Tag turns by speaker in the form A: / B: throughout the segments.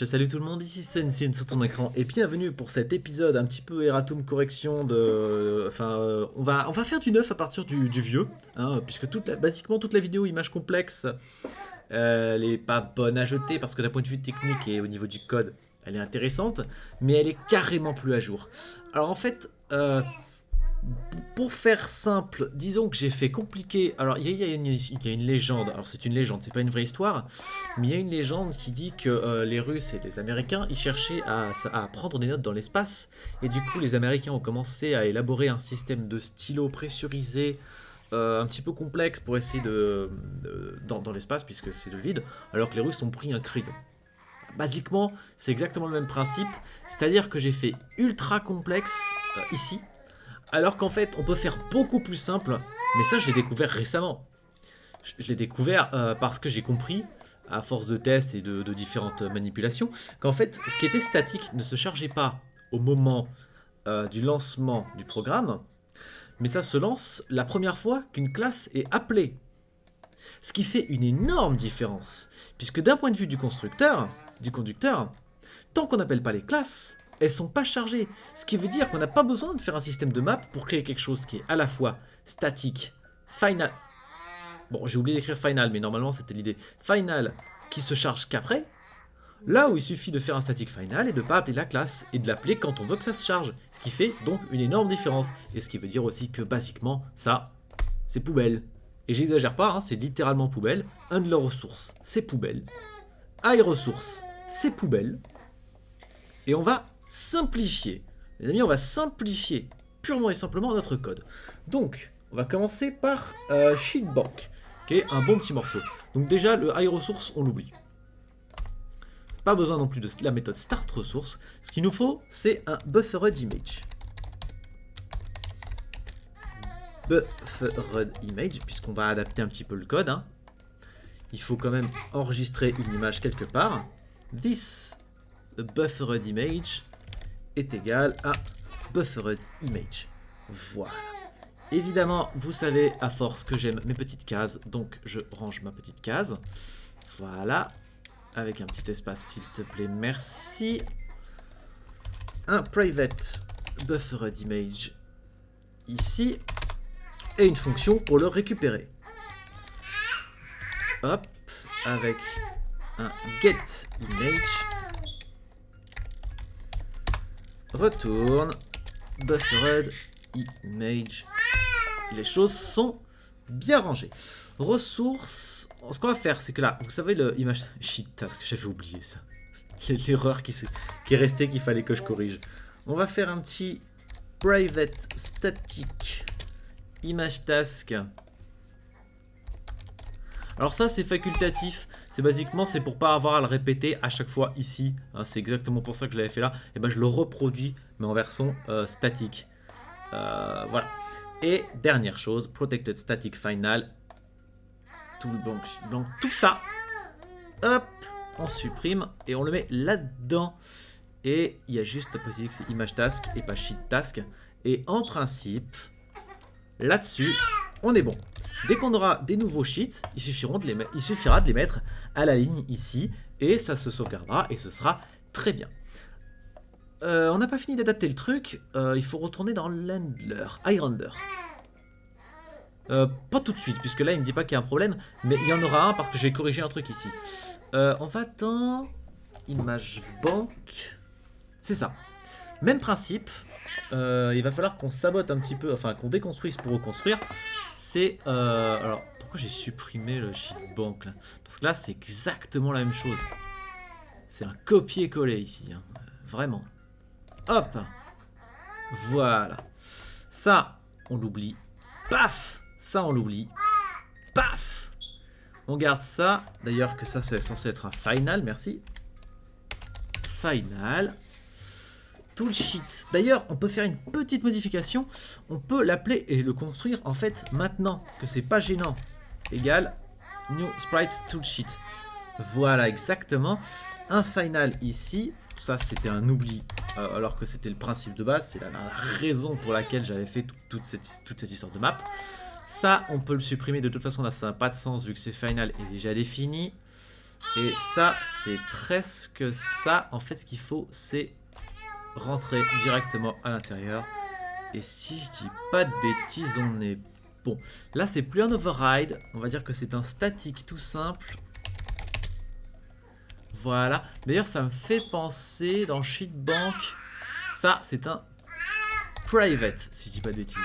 A: Salut tout le monde, ici Sensei sur ton écran et bienvenue pour cet épisode un petit peu erratum correction de... on va faire du neuf à partir du vieux, hein, puisque basiquement toute la vidéo image complexe, elle est pas bonne à jeter parce que d'un point de vue technique et au niveau du code, elle est intéressante, mais elle est carrément plus à jour. Alors en fait, pour faire simple, disons que j'ai fait compliqué. Alors, il y a une légende. Alors, c'est une légende, c'est pas une vraie histoire. Mais il y a une légende qui dit que les Russes et les Américains, ils cherchaient à prendre des notes dans l'espace. Et du coup, les Américains ont commencé à élaborer un système de stylo pressurisé un petit peu complexe pour essayer dans l'espace, puisque c'est de vide. Alors que les Russes ont pris un crayon. Basiquement, c'est exactement le même principe. C'est-à-dire que j'ai fait ultra complexe ici. Alors qu'en fait, on peut faire beaucoup plus simple, mais ça, je l'ai découvert récemment. Je l'ai découvert parce que j'ai compris, à force de tests et de différentes manipulations, qu'en fait, ce qui était statique ne se chargeait pas au moment du lancement du programme, mais ça se lance la première fois qu'une classe est appelée. Ce qui fait une énorme différence, puisque d'un point de vue du constructeur, du conducteur, tant qu'on n'appelle pas les classes, elles sont pas chargées. Ce qui veut dire qu'on n'a pas besoin de faire un système de map pour créer quelque chose qui est à la fois statique, final. Bon, j'ai oublié d'écrire final, mais normalement c'était l'idée. Final qui se charge qu'après. Là où il suffit de faire un static final et de ne pas appeler la classe et de l'appeler quand on veut que ça se charge. Ce qui fait donc une énorme différence. Et ce qui veut dire aussi que basiquement, ça, c'est poubelle. Et j'exagère pas, hein, c'est littéralement poubelle. Handler ressources, c'est poubelle. High ressources, c'est poubelle. Et on va simplifier. Les amis, on va simplifier purement et simplement notre code. Donc, on va commencer par Sheetbank, qui est un bon petit morceau. Donc déjà, le high resource, on l'oublie. Pas besoin non plus de la méthode start resource. Ce qu'il nous faut, c'est un buffered image. Buffered image, puisqu'on va adapter un petit peu le code. Hein. Il faut quand même enregistrer une image quelque part. This buffered image est égal à buffered image. Voilà. Évidemment, vous savez à force que j'aime mes petites cases, donc je range ma petite case. Voilà. Avec un petit espace, s'il te plaît, merci. Un private buffered image ici. Et une fonction pour le récupérer. Hop. Avec un get image. Retourne. Buffered image. Les choses sont bien rangées. Ressources. Ce qu'on va faire, c'est que là, vous savez le image sheet task, j'avais oublié ça. L'erreur qui est restée qu'il fallait que je corrige. On va faire un petit private static image task. Alors ça, c'est facultatif. C'est basiquement, c'est pour pas avoir à le répéter à chaque fois ici. Hein, c'est exactement pour ça que je l'avais fait là. Et ben je le reproduis, mais en version statique. Voilà. Et dernière chose, protected static final. Tout le blanc, tout ça. Hop, on supprime et on le met là-dedans. Et il y a juste à préciser que c'est image task et pas sheet task. Et en principe, là-dessus, on est bon. Dès qu'on aura des nouveaux sheets, il suffira de les mettre à la ligne ici. Et ça se sauvegardera et ce sera très bien. On n'a pas fini d'adapter le truc. Il faut retourner dans l'handler, iRender. Pas tout de suite, puisque là il me dit pas qu'il y a un problème, mais il y en aura un parce que j'ai corrigé un truc ici. On va dans Image Bank. C'est ça. Même principe. Il va falloir qu'on sabote un petit peu, enfin qu'on déconstruise pour reconstruire. C'est alors pourquoi j'ai supprimé le sheet bank là? Parce que là c'est exactement la même chose. C'est un copier-coller ici, hein. Vraiment. Hop. Voilà. Ça on l'oublie. Paf. Ça on l'oublie. Paf. On garde ça. D'ailleurs que ça c'est censé être un final, merci. Final. Toolsheet. D'ailleurs, on peut faire une petite modification. On peut l'appeler et le construire en fait maintenant que c'est pas gênant. Égal new sprite toolsheet. Voilà exactement. Un final ici. Ça c'était un oubli alors que c'était le principe de base. C'est la raison pour laquelle j'avais fait toute cette histoire de map. Ça on peut le supprimer de toute façon. Là ça n'a pas de sens vu que c'est final est déjà défini. Et ça, c'est presque ça. En fait, ce qu'il faut, c'est rentrer directement à l'intérieur. Et si je dis pas de bêtises, on est bon. Là, c'est plus un override. On va dire que c'est un statique tout simple. Voilà. D'ailleurs, ça me fait penser dans Sheetbank. Ça, c'est un private, si je dis pas de bêtises.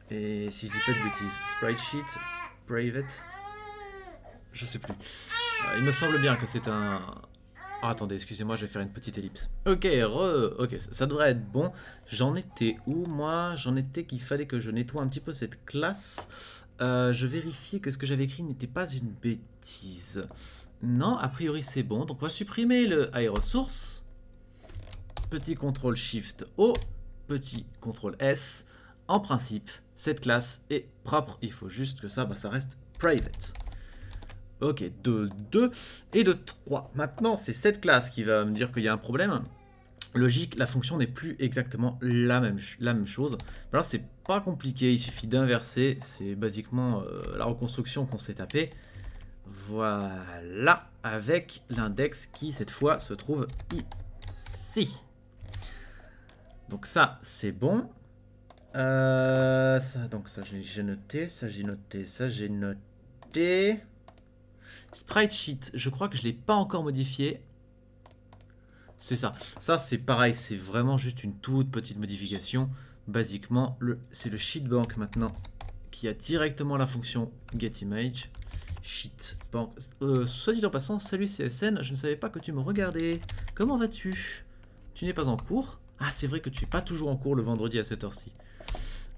A: Et si je dis pas de bêtises, sprite sheet, private, je sais plus. Il me semble bien que c'est un... Oh, attendez, excusez-moi, je vais faire une petite ellipse. Ok, ok, ça devrait être bon. J'en étais où, moi? J'en étais qu'il fallait que je nettoie un petit peu cette classe. Je vérifiais que ce que j'avais écrit n'était pas une bêtise. Non, a priori c'est bon. Donc on va supprimer le aérosource. Petit CTRL SHIFT O, petit CTRL S. En principe, cette classe est propre. Il faut juste que ça, ça reste private. Ok, de 2 et de 3. Maintenant, c'est cette classe qui va me dire qu'il y a un problème. Logique, la fonction n'est plus exactement la même chose. Alors, c'est pas compliqué, il suffit d'inverser. C'est basiquement la reconstruction qu'on s'est tapé. Voilà, avec l'index qui, cette fois, se trouve ici. Donc ça, c'est bon. Donc ça, j'ai noté, ça, j'ai noté, ça, j'ai noté... Sprite sheet, je crois que je ne l'ai pas encore modifié. C'est ça. Ça, c'est pareil, c'est vraiment juste une toute petite modification. Basiquement, c'est le Sheetbank maintenant qui a directement la fonction getImage. Sheetbank. Soit dit en passant, salut CSN, je ne savais pas que tu me regardais. Comment vas-tu? Tu n'es pas en cours? Ah, c'est vrai que tu n'es pas toujours en cours le vendredi à cette heure-ci.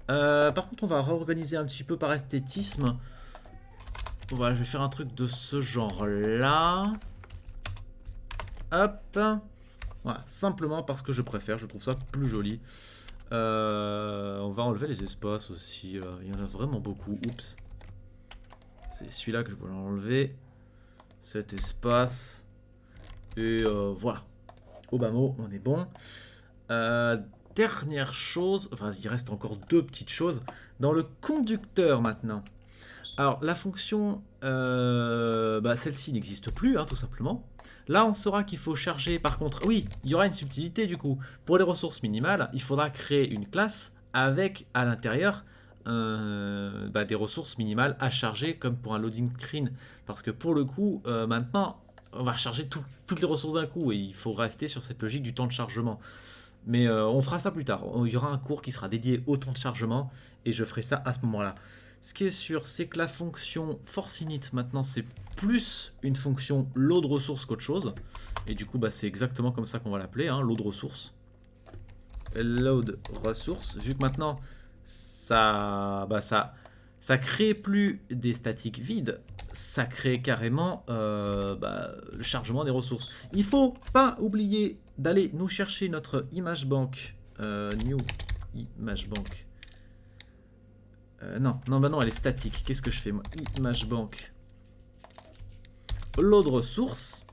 A: Par contre, on va réorganiser un petit peu par esthétisme. Voilà, je vais faire un truc de ce genre-là. Hop. Voilà, simplement parce que je préfère, je trouve ça plus joli. On va enlever les espaces aussi. Il y en a vraiment beaucoup. Oups. C'est celui-là que je voulais enlever. Cet espace. Et voilà. Au bas mot, on est bon. Dernière chose. Enfin, il reste encore deux petites choses. Dans le conducteur maintenant. Alors, la fonction, celle-ci n'existe plus, hein, tout simplement. Là, on saura qu'il faut charger, par contre... Oui, il y aura une subtilité, du coup. Pour les ressources minimales, il faudra créer une classe avec, à l'intérieur, des ressources minimales à charger, comme pour un loading screen. Parce que, pour le coup, maintenant, on va recharger toutes les ressources d'un coup, et il faut rester sur cette logique du temps de chargement. Mais on fera ça plus tard. Il y aura un cours qui sera dédié au temps de chargement, et je ferai ça à ce moment-là. Ce qui est sûr, c'est que la fonction forceInit, maintenant, c'est plus une fonction load ressource qu'autre chose. Et du coup, c'est exactement comme ça qu'on va l'appeler, hein, load ressource. Load ressource, vu que maintenant, ça crée plus des statiques vides, ça crée carrément le chargement des ressources. Il faut pas oublier d'aller nous chercher notre image bank, new image bank. Non, elle est statique. Qu'est-ce que je fais moi? ImageBank. Load ressources.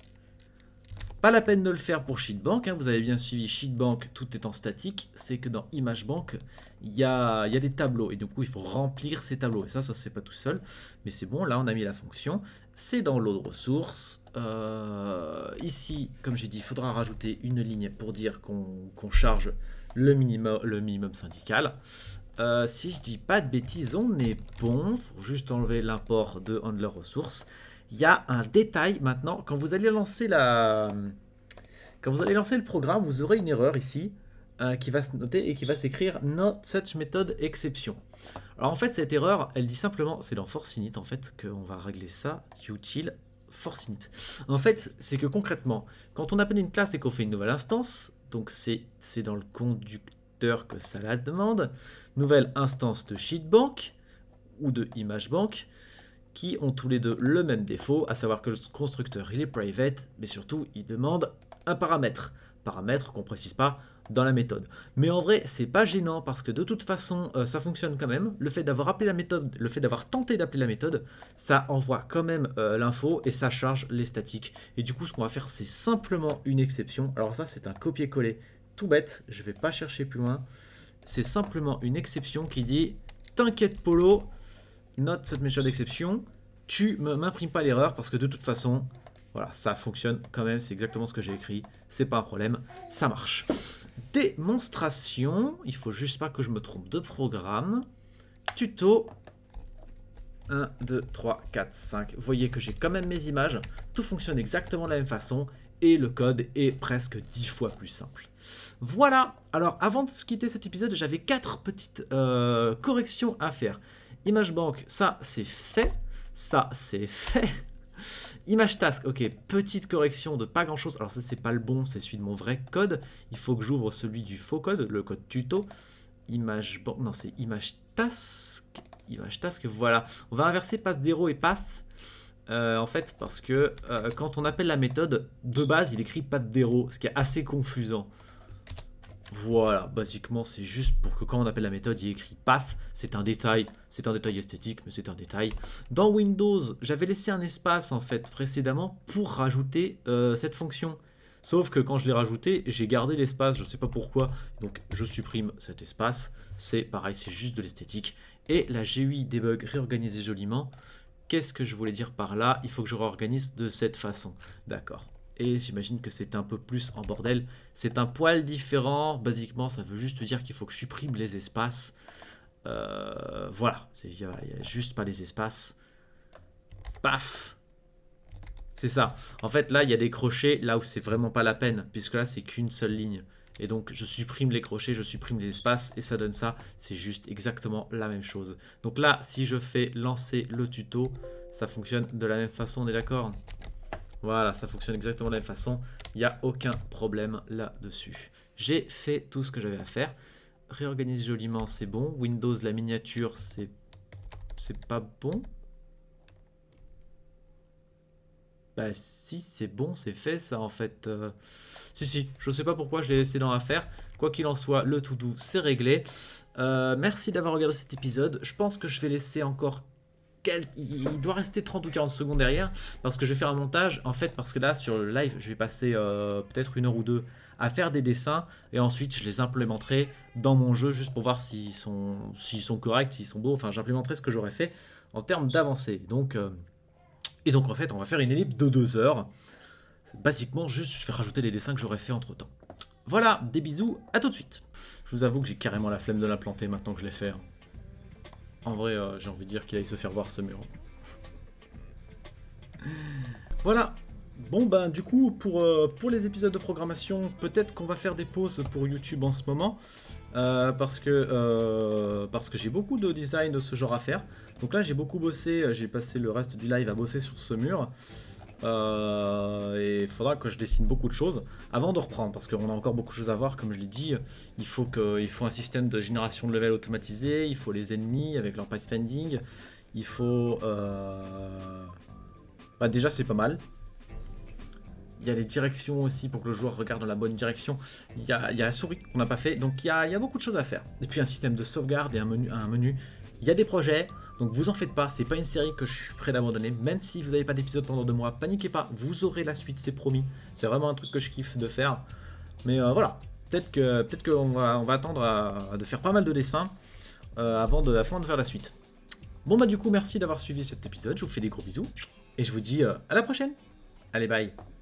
A: Pas la peine de le faire pour Sheetbank. Hein. Vous avez bien suivi Sheetbank, tout étant statique. C'est que dans ImageBank, il y a des tableaux. Et du coup, il faut remplir ces tableaux. Et ça se fait pas tout seul. Mais c'est bon, là, on a mis la fonction. C'est dans Load ressources. Ici, comme j'ai dit, il faudra rajouter une ligne pour dire qu'on charge le minimum syndical. Si je dis pas de bêtises, on est bon. Faut juste enlever l'import de handler ressources. Il y a un détail maintenant. Quand vous allez lancer le programme, vous aurez une erreur ici qui va se noter et qui va s'écrire not such method exception. Alors en fait, cette erreur, elle dit simplement, c'est dans forceInit en fait qu'on va régler ça. Util forceInit. En fait, c'est que concrètement, quand on appelle une classe et qu'on fait une nouvelle instance, donc c'est dans le conducteur que ça la demande. Nouvelle instance de Sheetbank ou de ImageBank qui ont tous les deux le même défaut, à savoir que le constructeur il est private, mais surtout il demande un paramètre. Paramètre qu'on ne précise pas dans la méthode. Mais en vrai, c'est pas gênant parce que de toute façon, ça fonctionne quand même. Le fait d'avoir appelé la méthode, le fait d'avoir tenté d'appeler la méthode, ça envoie quand même l'info et ça charge les statiques. Et du coup, ce qu'on va faire, c'est simplement une exception. Alors ça, c'est un copier-coller tout bête. Je vais pas chercher plus loin. C'est simplement une exception qui dit « T'inquiète Polo, note cette méthode d'exception, m'imprimes pas l'erreur parce que de toute façon, voilà, ça fonctionne quand même, c'est exactement ce que j'ai écrit, c'est pas un problème, ça marche. Démonstration, il faut juste pas que je me trompe de programme. Tuto, 1, 2, 3, 4, 5. Vous voyez que j'ai quand même mes images, tout fonctionne exactement de la même façon, et le code est presque 10 fois plus simple. Voilà, alors avant de se quitter cet épisode, j'avais 4 petites corrections à faire. Image bank, ça c'est fait, ça c'est fait. Image task, ok, petite correction de pas grand chose. Alors ça c'est pas le bon, c'est celui de mon vrai code. Il faut que j'ouvre celui du faux code, le code tuto. Image bank, non c'est image task. Image task, voilà. On va inverser path zero et path. En fait, parce que quand on appelle la méthode, de base il écrit path zero, ce qui est assez confusant. Voilà, basiquement c'est juste pour que quand on appelle la méthode, il écrit path, c'est un détail esthétique, mais c'est un détail. Dans Windows, j'avais laissé un espace en fait précédemment pour rajouter cette fonction. Sauf que quand je l'ai rajouté, j'ai gardé l'espace, je sais pas pourquoi, donc je supprime cet espace. C'est pareil, c'est juste de l'esthétique. Et la GUI debug réorganisée joliment. Qu'est-ce que je voulais dire par là? Il faut que je réorganise de cette façon. D'accord. Et j'imagine que c'est un peu plus en bordel. C'est un poil différent. Basiquement, ça veut juste dire qu'il faut que je supprime les espaces. Voilà. Il n'y a juste pas les espaces. Paf! C'est ça. En fait, là, il y a des crochets là où c'est vraiment pas la peine. Puisque là, c'est qu'une seule ligne. Et donc, je supprime les crochets, je supprime les espaces. Et ça donne ça. C'est juste exactement la même chose. Donc là, si je fais lancer le tuto, ça fonctionne de la même façon. On est d'accord ? Voilà, ça fonctionne exactement de la même façon. Il n'y a aucun problème là-dessus. J'ai fait tout ce que j'avais à faire. Réorganiser joliment, c'est bon. Windows, la miniature, c'est pas bon. Bah si, c'est bon, c'est fait ça en fait. Si, je sais pas pourquoi je l'ai laissé dans l'affaire. Quoi qu'il en soit, le tout doux, c'est réglé. Merci d'avoir regardé cet épisode. Je pense que je vais laisser encore... Il doit rester 30 ou 40 secondes derrière parce que je vais faire un montage en fait parce que là sur le live je vais passer peut-être 1 heure ou 2 à faire des dessins et ensuite je les implémenterai dans mon jeu juste pour voir s'ils sont corrects, s'ils sont beaux, enfin j'implémenterai ce que j'aurais fait en termes d'avancée donc en fait on va faire une ellipse de 2 heures basiquement juste je vais rajouter les dessins que j'aurais fait entre temps. Voilà, des bisous, à tout de suite. Je vous avoue que j'ai carrément la flemme de l'implanter maintenant que je l'ai fait. En vrai, j'ai envie de dire qu'il aille se faire voir ce mur. Voilà. Bon, ben, du coup, pour les épisodes de programmation, peut-être qu'on va faire des pauses pour YouTube en ce moment. Parce que j'ai beaucoup de design de ce genre à faire. Donc là, j'ai beaucoup bossé. J'ai passé le reste du live à bosser sur ce mur. Et il faudra que je dessine beaucoup de choses avant de reprendre parce qu'on a encore beaucoup de choses à voir. Comme je l'ai dit, il faut un système de génération de level automatisé, il faut les ennemis avec leur pathfinding, il faut bah déjà c'est pas mal. Il y a les directions aussi pour que le joueur regarde dans la bonne direction. Il y a la souris qu'on n'a pas fait, donc il y a beaucoup de choses à faire. Et puis un système de sauvegarde et un menu. Il y a des projets. Donc vous en faites pas, c'est pas une série que je suis prêt d'abandonner. Même si vous n'avez pas d'épisode pendant 2 mois, paniquez pas, vous aurez la suite, c'est promis. C'est vraiment un truc que je kiffe de faire. Mais voilà, peut-être qu'on va attendre de faire pas mal de dessins avant de faire la suite. Bon bah du coup, merci d'avoir suivi cet épisode, je vous fais des gros bisous. Et je vous dis à la prochaine. Allez, bye.